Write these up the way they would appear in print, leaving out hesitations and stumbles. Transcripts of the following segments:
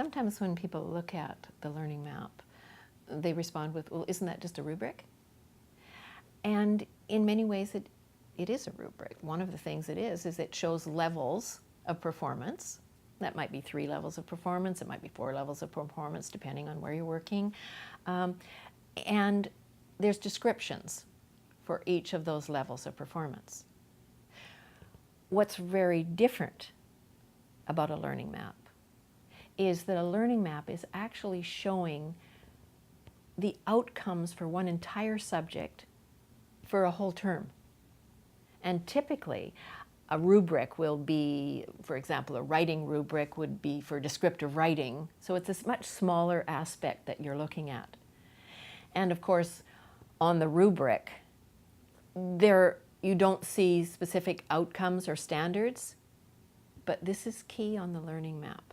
Sometimes when people look at the learning map, they respond with, well, isn't that just a rubric? And in many ways it is a rubric. One of the things it is it shows levels of performance. That might be 3 levels of performance, it might be 4 levels of performance, depending on where you're working. And there's descriptions for each of those levels of performance. What's very different about a learning map is that a learning map is actually showing the outcomes for one entire subject for a whole term. And typically, a rubric will be, for example, a writing rubric would be for descriptive writing. So it's a much smaller aspect that you're looking at. And of course, on the rubric, you don't see specific outcomes or standards, but this is key on the learning map,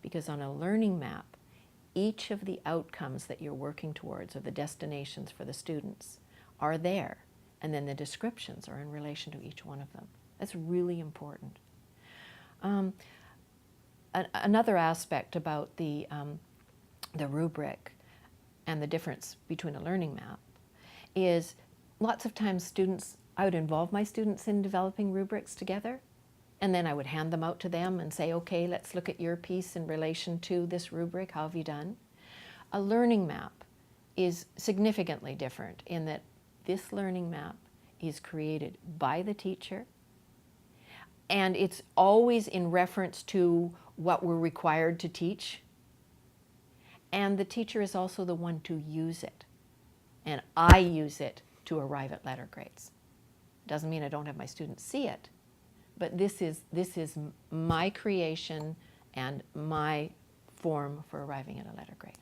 because on a learning map, each of the outcomes that you're working towards, or the destinations for the students, are there, and then the descriptions are in relation to each one of them. That's really important. Another aspect about the rubric and the difference between a learning map is lots of times I would involve my students in developing rubrics together, and then I would hand them out to them and say, okay, let's look at your piece in relation to this rubric, how have you done? A learning map is significantly different in that this learning map is created by the teacher, and it's always in reference to what we're required to teach, and the teacher is also the one to use it, and I use it to arrive at letter grades. Doesn't mean I don't have my students see it, but this is my creation and my form for arriving at a letter grade.